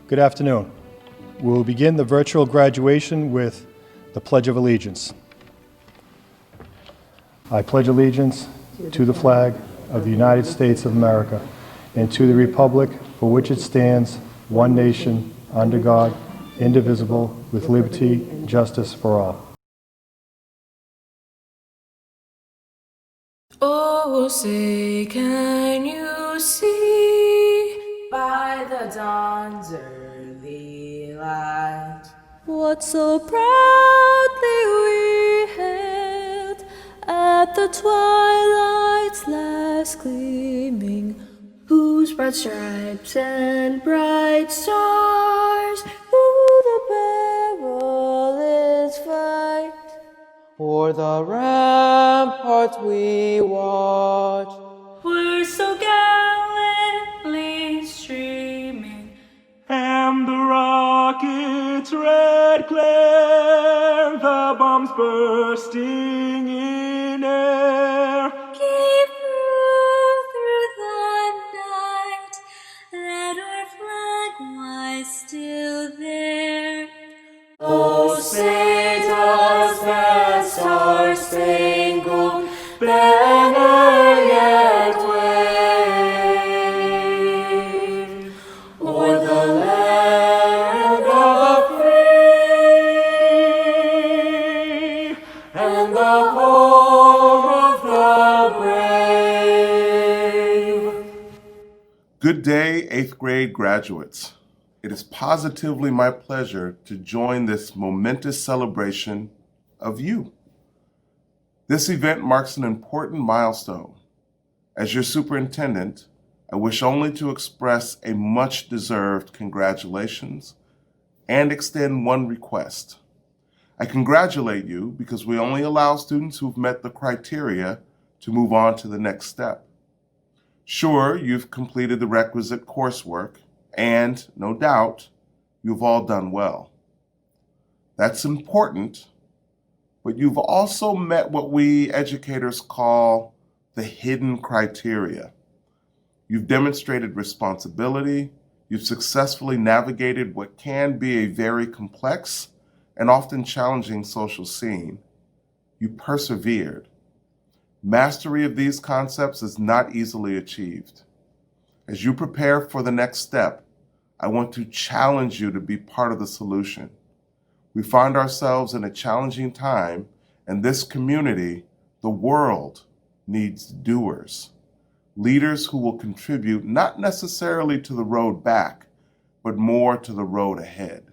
Good afternoon. We will begin the virtual graduation with the Pledge of Allegiance. I pledge allegiance to the flag of the United States of America and to the republic for which it stands, one nation, under God, indivisible, with liberty and justice for all. Oh, say, can you see by the dawn's early light what so proudly we hailed at the twilight's last gleaming, whose broad stripes and bright stars through the perilous fight o'er the ramparts we watch were so gallantly streaming, and the rocket's red glare, the bombs bursting in air, gave through the night that our flag was still there. Oh, say does that star-spangled banner yet wave o'er the land of the free and the home of the brave? Good day, 8th grade graduates. It is positively my pleasure to join this momentous celebration of you. This event marks an important milestone. As your superintendent, I wish only to express a much-deserved congratulations and extend one request. I congratulate you because we only allow students who've met the criteria to move on to the next step. Sure, you've completed the requisite coursework, and, no doubt, you've all done well. That's important, but you've also met what we educators call the hidden criteria. You've demonstrated responsibility, you've successfully navigated what can be a very complex and often challenging social scene. You persevered. Mastery of these concepts is not easily achieved. As you prepare for the next step, I want to challenge you to be part of the solution. We find ourselves in a challenging time, and this community, the world, needs doers. Leaders who will contribute not necessarily to the road back, but more to the road ahead.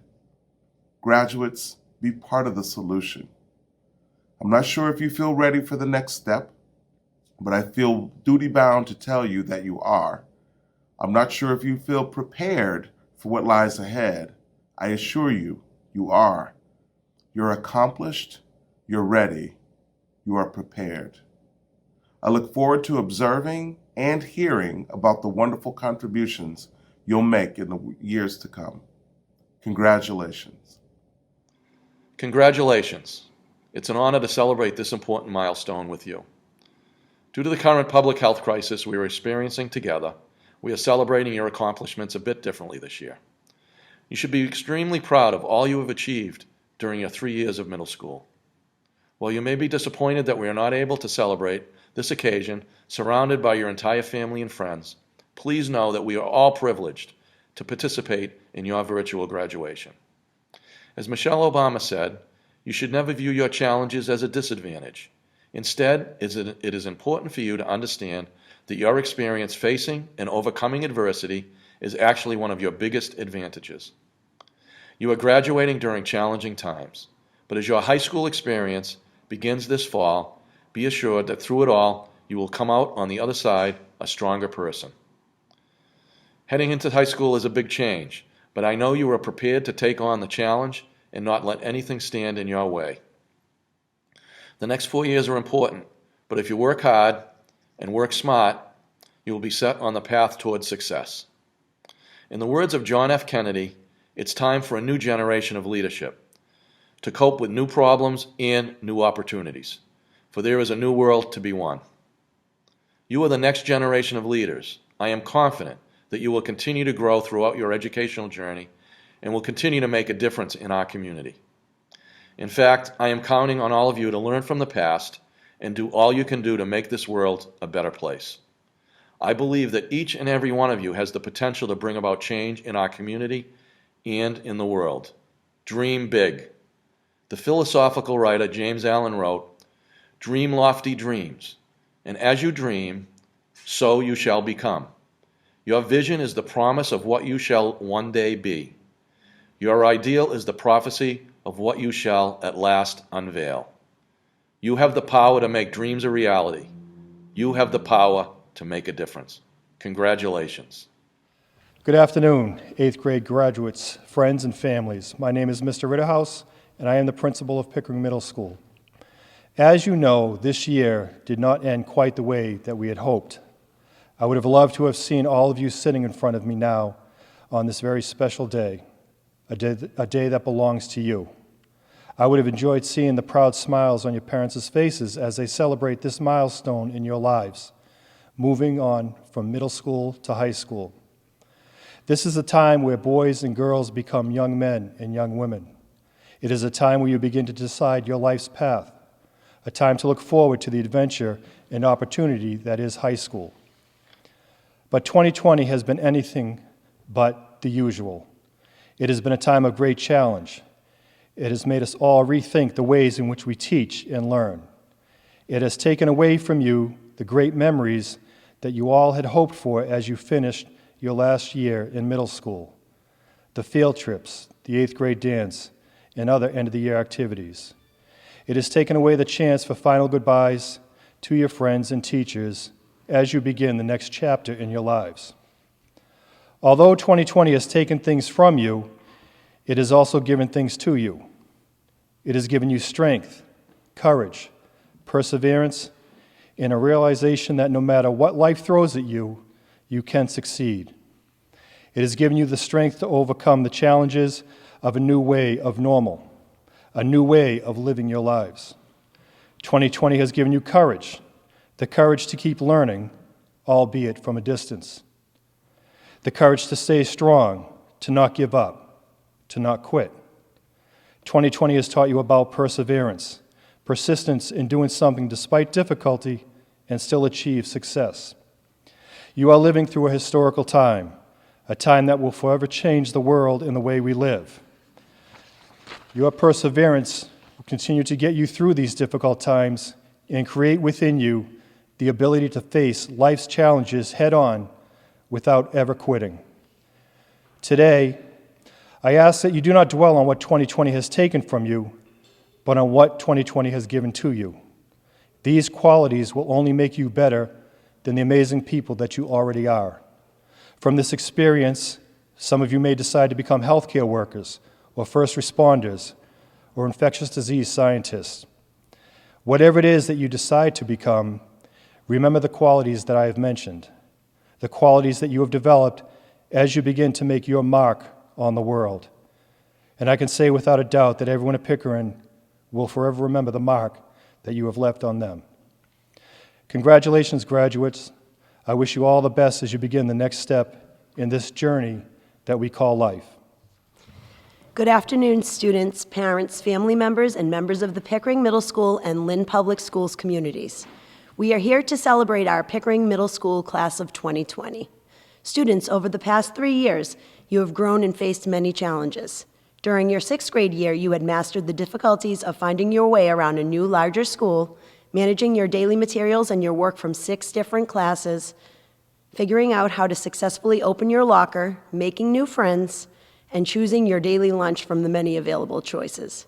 Graduates, be part of the solution. I'm not sure if you feel ready for the next step, but I feel duty-bound to tell you that you are. I'm not sure if you feel prepared for what lies ahead. I assure you, you are. You're accomplished, you're ready, you are prepared. I look forward to observing and hearing about the wonderful contributions you'll make in the years to come. Congratulations. Congratulations. It's an honor to celebrate this important milestone with you. Due to the current public health crisis we are experiencing together, we are celebrating your accomplishments a bit differently this year. You should be extremely proud of all you have achieved during your 3 years of middle school. While you may be disappointed that we are not able to celebrate this occasion surrounded by your entire family and friends, please know that we are all privileged to participate in your virtual graduation. As Michelle Obama said, you should never view your challenges as a disadvantage. Instead, it is important for you to understand that your experience facing and overcoming adversity is actually one of your biggest advantages. You are graduating during challenging times, but as your high school experience begins this fall, be assured that through it all, you will come out on the other side a stronger person. Heading into high school is a big change, but I know you are prepared to take on the challenge and not let anything stand in your way. The next 4 years are important, but if you work hard and work smart, you will be set on the path towards success. In the words of John F. Kennedy, it's time for a new generation of leadership to cope with new problems and new opportunities, for there is a new world to be won. You are the next generation of leaders. I am confident that you will continue to grow throughout your educational journey and will continue to make a difference in our community. In fact, I am counting on all of you to learn from the past and do all you can do to make this world a better place. I believe that each and every one of you has the potential to bring about change in our community and in the world. Dream big. The philosophical writer James Allen wrote, "Dream lofty dreams, and as you dream, so you shall become. Your vision is the promise of what you shall one day be. Your ideal is the prophecy of what you shall at last unveil. You have the power to make dreams a reality. You have the power to make a difference." Congratulations. Good afternoon, 8th grade graduates, friends, and families. My name is Mr. Ritterhouse, and I am the principal of Pickering Middle School. As you know, this year did not end quite the way that we had hoped. I would have loved to have seen all of you sitting in front of me now on this very special day, a day that belongs to you. I would have enjoyed seeing the proud smiles on your parents' faces as they celebrate this milestone in your lives, moving on from middle school to high school. This is a time where boys and girls become young men and young women. It is a time where you begin to decide your life's path, a time to look forward to the adventure and opportunity that is high school. But 2020 has been anything but the usual. It has been a time of great challenge. It has made us all rethink the ways in which we teach and learn. It has taken away from you the great memories that you all had hoped for as you finished your last year in middle school, the field trips, the 8th grade dance, and other end-of-the-year activities. It has taken away the chance for final goodbyes to your friends and teachers as you begin the next chapter in your lives. Although 2020 has taken things from you, it has also given things to you. It has given you strength, courage, perseverance, and a realization that no matter what life throws at you, you can succeed. It has given you the strength to overcome the challenges of a new way of normal, a new way of living your lives. 2020 has given you courage, the courage to keep learning, albeit from a distance. The courage to stay strong, to not give up, to not quit. 2020 has taught you about perseverance, persistence in doing something despite difficulty and still achieve success. You are living through a historical time, a time that will forever change the world and the way we live. Your perseverance will continue to get you through these difficult times and create within you the ability to face life's challenges head-on without ever quitting. Today, I ask that you do not dwell on what 2020 has taken from you, but on what 2020 has given to you. These qualities will only make you better than the amazing people that you already are. From this experience, some of you may decide to become healthcare workers, or first responders, or infectious disease scientists. Whatever it is that you decide to become, remember the qualities that I have mentioned, the qualities that you have developed as you begin to make your mark on the world. And I can say without a doubt that everyone at Pickering will forever remember the mark that you have left on them. Congratulations, graduates. I wish you all the best as you begin the next step in this journey that we call life. Good afternoon, students, parents, family members, and members of the Pickering Middle School and Lynn Public Schools communities. We are here to celebrate our Pickering Middle School class of 2020. Students, over the past 3 years, you have grown and faced many challenges. During your 6th grade year, you had mastered the difficulties of finding your way around a new, larger school, managing your daily materials and your work from 6 different classes, figuring out how to successfully open your locker, making new friends, and choosing your daily lunch from the many available choices.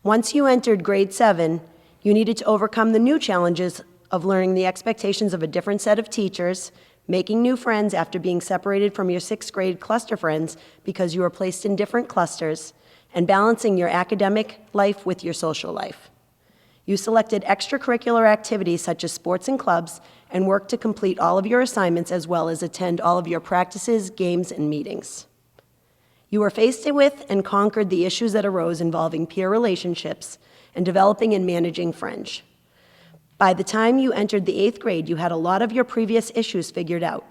Once you entered grade 7, you needed to overcome the new challenges of learning the expectations of a different set of teachers, making new friends after being separated from your 6th grade cluster friends because you were placed in different clusters, and balancing your academic life with your social life. You selected extracurricular activities such as sports and clubs and worked to complete all of your assignments as well as attend all of your practices, games, and meetings. You were faced with and conquered the issues that arose involving peer relationships and developing and managing friends. By the time you entered the 8th grade, you had a lot of your previous issues figured out.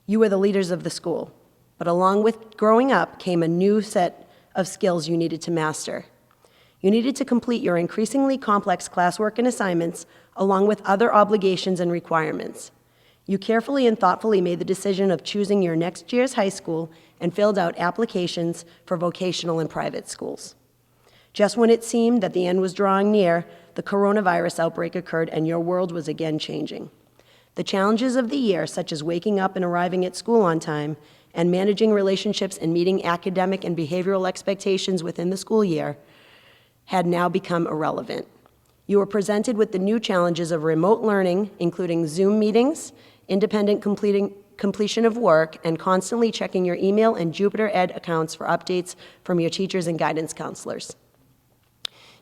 You were the leaders of the school. But along with growing up came a new set of skills you needed to master. You needed to complete your increasingly complex classwork and assignments, along with other obligations and requirements. You carefully and thoughtfully made the decision of choosing your next year's high school and filled out applications for vocational and private schools. Just when it seemed that the end was drawing near, the coronavirus outbreak occurred and your world was again changing. The challenges of the year, such as waking up and arriving at school on time, and managing relationships and meeting academic and behavioral expectations within the school year, had now become irrelevant. You were presented with the new challenges of remote learning, including Zoom meetings, independent completion of work, and constantly checking your email and Jupiter Ed accounts for updates from your teachers and guidance counselors.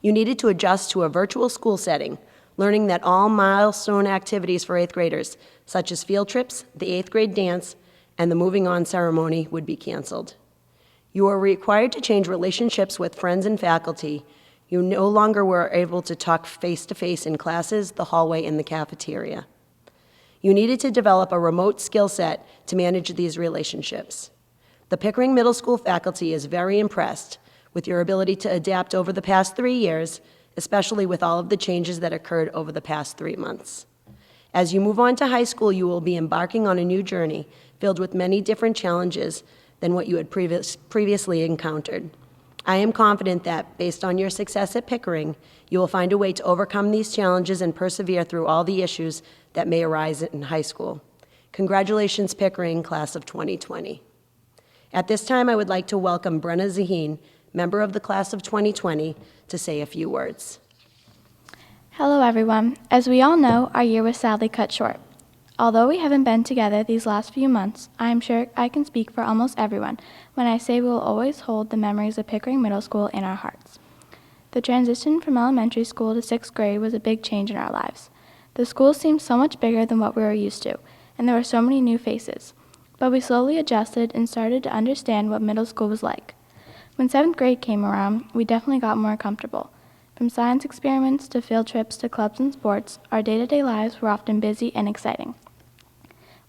You needed to adjust to a virtual school setting, learning that all milestone activities for 8th graders, such as field trips, the 8th grade dance, and the moving on ceremony, would be canceled. You were required to change relationships with friends and faculty. You no longer were able to talk face-to-face in classes, the hallway, and the cafeteria. You needed to develop a remote skill set to manage these relationships. The Pickering Middle School faculty is very impressed with your ability to adapt over the past 3 years, especially with all of the changes that occurred over the past 3 months. As you move on to high school, you will be embarking on a new journey filled with many different challenges than what you had previously encountered. I am confident that, based on your success at Pickering, you will find a way to overcome these challenges and persevere through all the issues that may arise in high school. Congratulations, Pickering, class of 2020. At this time, I would like to welcome Brenna Zaheen, member of the class of 2020, to say a few words. Hello, everyone. As we all know, our year was sadly cut short. Although we haven't been together these last few months, I am sure I can speak for almost everyone when I say we will always hold the memories of Pickering Middle School in our hearts. The transition from elementary school to 6th grade was a big change in our lives. The school seemed so much bigger than what we were used to, and there were so many new faces. But we slowly adjusted and started to understand what middle school was like. When 7th grade came around, we definitely got more comfortable. From science experiments to field trips to clubs and sports, our day-to-day lives were often busy and exciting.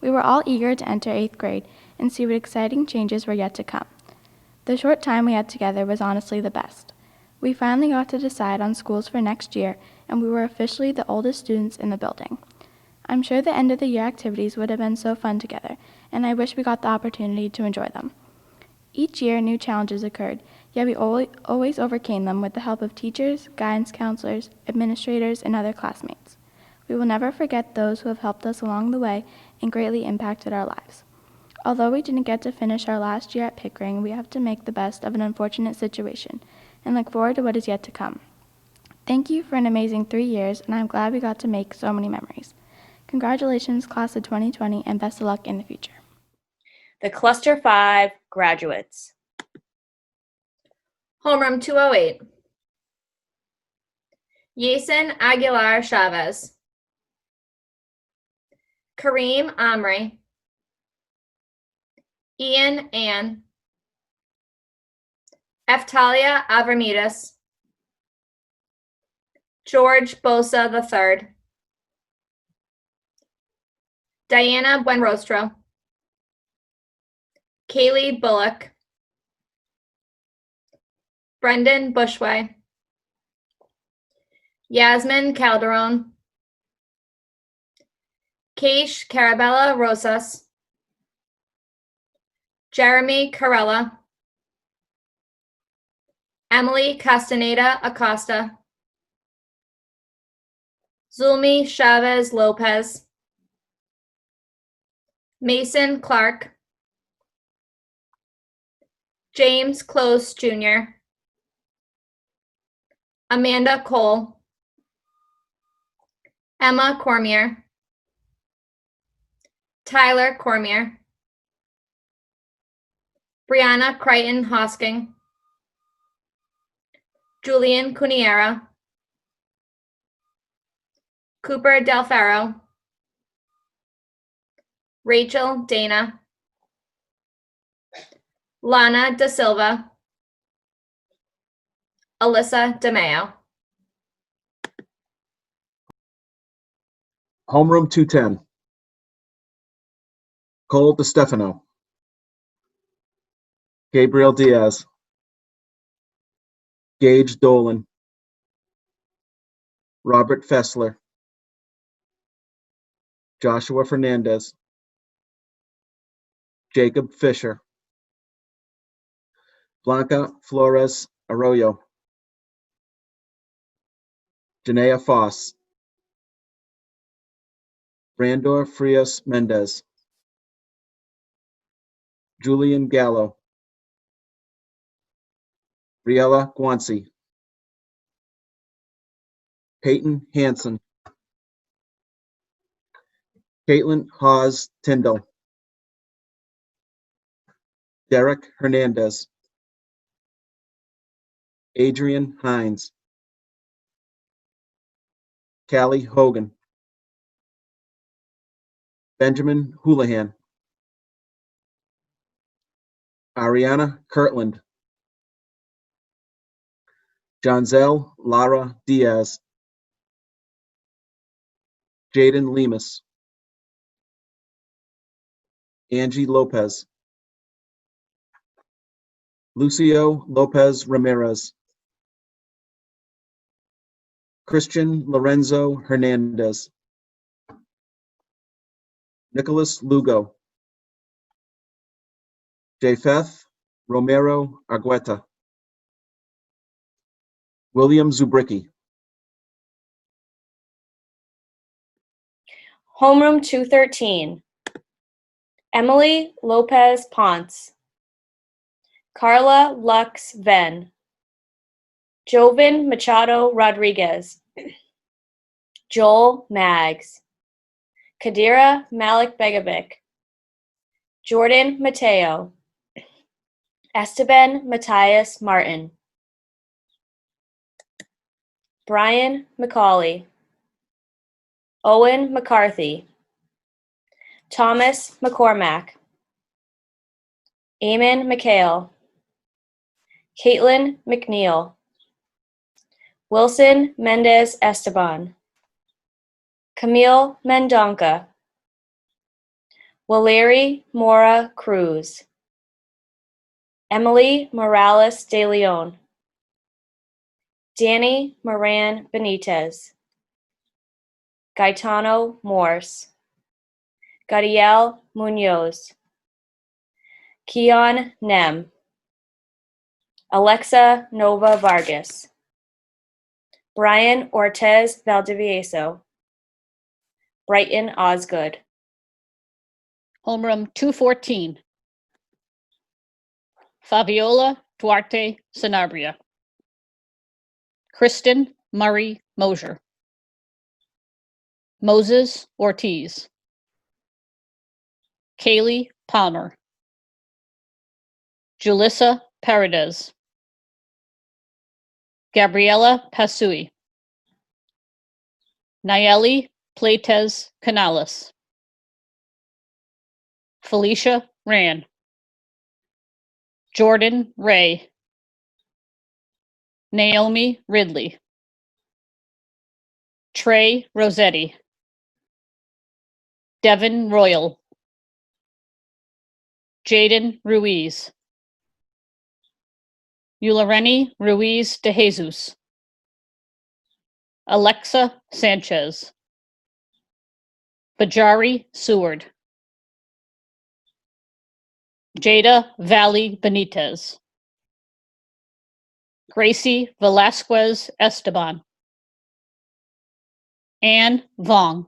We were all eager to enter 8th grade and see what exciting changes were yet to come. The short time we had together was honestly the best. We finally got to decide on schools for next year, and we were officially the oldest students in the building. I'm sure the end of the year activities would have been so fun together, and I wish we got the opportunity to enjoy them. Each year, new challenges occurred, yet we always overcame them with the help of teachers, guidance counselors, administrators, and other classmates. We will never forget those who have helped us along the way and greatly impacted our lives. Although we didn't get to finish our last year at Pickering, we have to make the best of an unfortunate situation and look forward to what is yet to come. Thank you for an amazing 3 years, and I'm glad we got to make so many memories. Congratulations, class of 2020, and best of luck in the future. The Cluster 5 graduates. Homeroom 208. Yasin Aguilar Chavez. Kareem Amri. Ian Ann. Eftalia Avramidis. George Bosa III. Diana Buenrostro. Kaylee Bullock. Brendan Bushway. Yasmin Calderon. Keish Carabella Rosas. Jeremy Carella. Emily Castaneda Acosta. Zulmi Chavez Lopez. Mason Clark. James Close Jr. Amanda Cole. Emma Cormier. Tyler Cormier. Brianna Crichton Hosking. Julian Cuniera. Cooper Del Ferro. Rachel Dana. Lana Da Silva. Alyssa DeMeo. Homeroom 210. Cole DeStefano. Gabriel Diaz, Gage Dolan, Robert Fessler, Joshua Fernandez, Jacob Fisher, Blanca Flores Arroyo, Janaea Foss, Brandor Frias Mendez, Julian Gallo, Riella Guanci, Peyton Hanson, Caitlin Hawes Tyndall, Derek Hernandez, Adrian Hines, Callie Hogan, Benjamin Houlihan, Ariana Kirtland, Jonzel Lara Diaz, Jaden Lemus, Angie Lopez, Lucio Lopez Ramirez, Christian Lorenzo Hernandez, Nicholas Lugo, Japheth Romero Argueta, William Zubricki, Homeroom 213. Emily Lopez Ponce, Carla Lux Venn, Joven Machado Rodriguez, Joel Maggs, Kadira Malik Begovic, Jordan Mateo, Esteban Matthias Martin, Brian McCauley, Owen McCarthy, Thomas McCormack, Eamon McHale, Caitlin McNeil, Wilson Mendez Esteban, Camille Mendonca, Valeri Mora Cruz, Emily Morales de Leon, Danny Moran Benitez, Gaetano Morse, Gadiel Munoz, Keon Nem, Alexa Nova Vargas, Brian Ortez Valdivieso, Brighton Osgood, Homeroom 214. Fabiola Duarte Sanabria, Kristen Murray Mosier, Moses Ortiz, Kaylee Palmer, Julissa Paredes, Gabriela Pasui, Nayeli Pleites Canales, Felicia Ran, Jordan Ray, Naomi Ridley, Trey Rossetti, Devin Royal, Jaden Ruiz, Yulareni Ruiz de Jesus, Alexa Sanchez, Bajari Seward, Jada Valley Benitez, Gracie Velasquez Esteban, Anne Vong,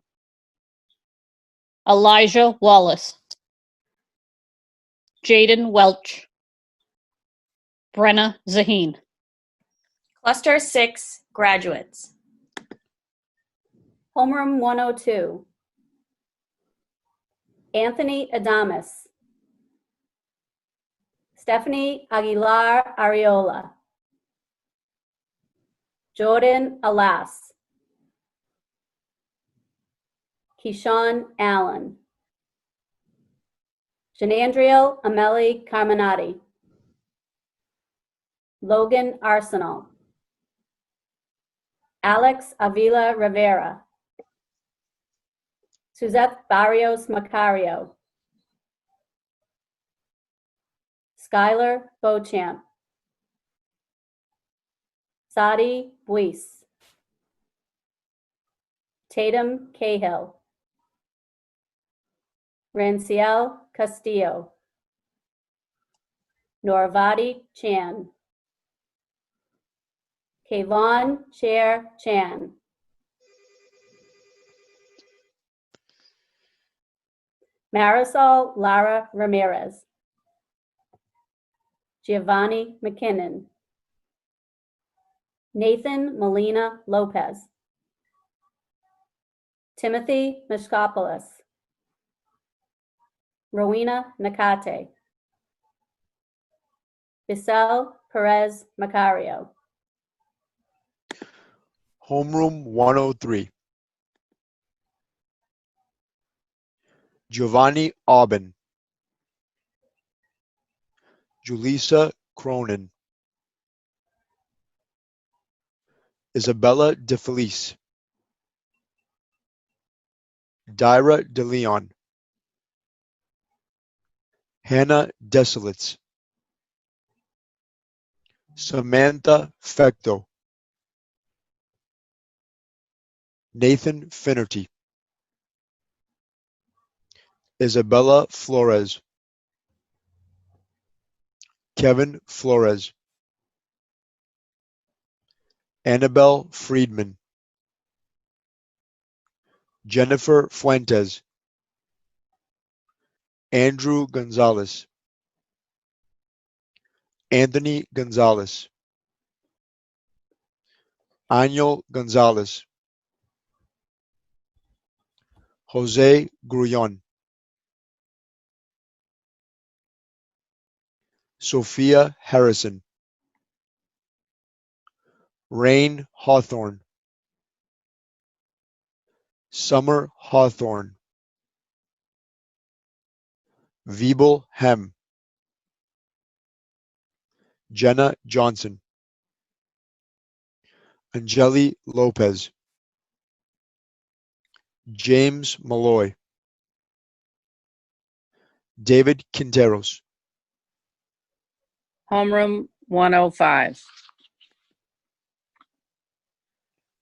Elijah Wallace, Jaden Welch, Brenna Zaheen. Cluster 6 Graduates. Homeroom 102. Anthony Adamas, Stephanie Aguilar Ariola, Jordan Alas, Keyshawn Allen, Janandriel Ameli Carminati, Logan Arsenal, Alex Avila Rivera, Suzette Barrios Macario, Skylar Beauchamp, Sadi Buis, Tatum Cahill, Ranciel Castillo, Norvadi Chan, Kayvon Chair Chan, Marisol Lara Ramirez, Giovanni McKinnon, Nathan Molina Lopez, Timothy Mishkopoulos, Rowena Nakate, Bissell Perez Macario, Homeroom 103. Giovanni Aubin, Julissa Cronin, Isabella DeFelice, Dyra DeLeon, Hannah Desolitz, Samantha Fecto, Nathan Finnerty, Isabella Flores, Kevin Flores, Annabelle Friedman, Jennifer Fuentes, Andrew Gonzalez, Anthony Gonzalez, Ángel Gonzalez, Jose Grullon, Sophia Harrison, Rain Hawthorne, Summer Hawthorne, Veeble Hem, Jenna Johnson, Angeli Lopez, James Malloy, David Quinteros, Homeroom 105.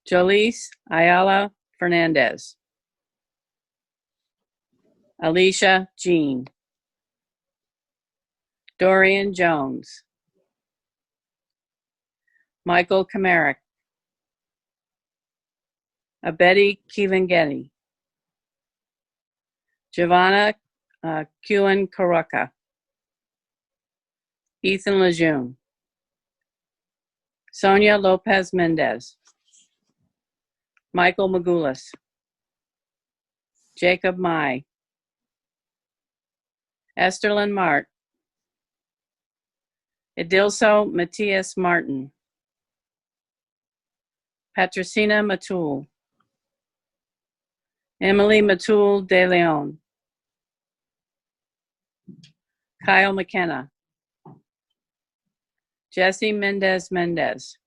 Jolise Ayala Fernandez, Alicia Jean, Dorian Jones, Michael Kamarick, Betty Kivangetti, Giovanna Kuan Karaka, Ethan Lejeune, Sonia Lopez Mendez, Michael Magoulas, Jacob Mai, Esterlyn Mart, Edilso Matias Martin, Patricina Matul, Emily Matul de Leon, Kyle McKenna, Jesse Mendez Mendez,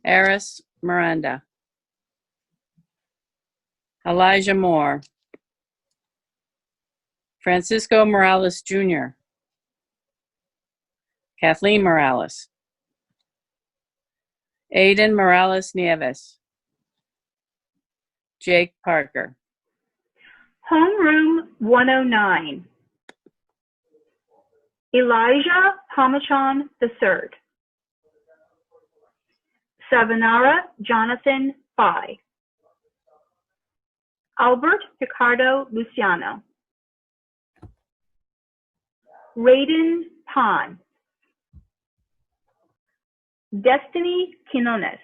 Eris Miranda, Elijah Moore, Francisco Morales Jr., Kathleen Morales, Aiden Morales Nieves, Jake Parker. Homeroom 109. Elijah Hamachan III, Savanara Jonathan Bai, Albert Ricardo Luciano, Raiden Pan, Destiny Quinones,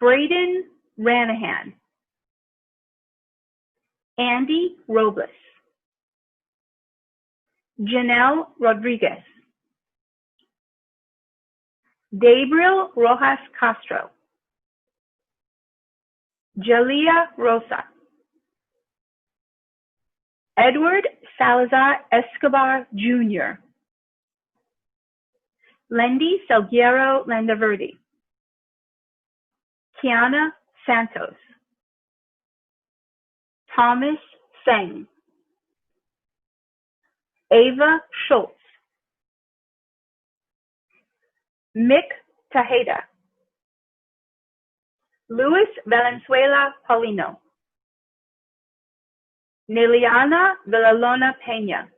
Braden Ranahan, Andy Robles, Janelle Rodriguez, Gabriel Rojas Castro, Jalea Rosa, Edward Salazar Escobar Jr., Lendy Salguero Landaverde, Kiana Santos, Thomas Seng, Ava Schultz, Mick Tejeda, Luis Valenzuela Paulino, Neliana Villalona Peña,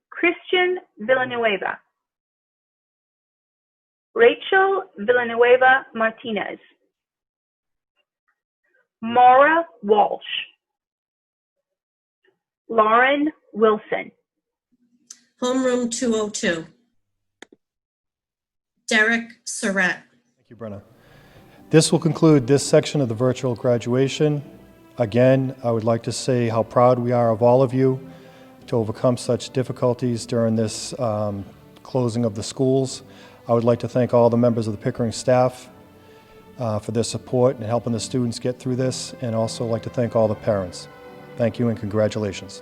Christian Villanueva, Rachel Villanueva Martinez, Maura Walsh, Lauren Wilson, Homeroom 202. Derek Surratt. Thank you, Brenna. This will conclude this section of the virtual graduation. Again, I would like to say how proud we are of all of you to overcome such difficulties during this closing of the schools. I would like to thank all the members of the Pickering staff for their support in helping the students get through this, and also like to thank all the parents. Thank you and congratulations.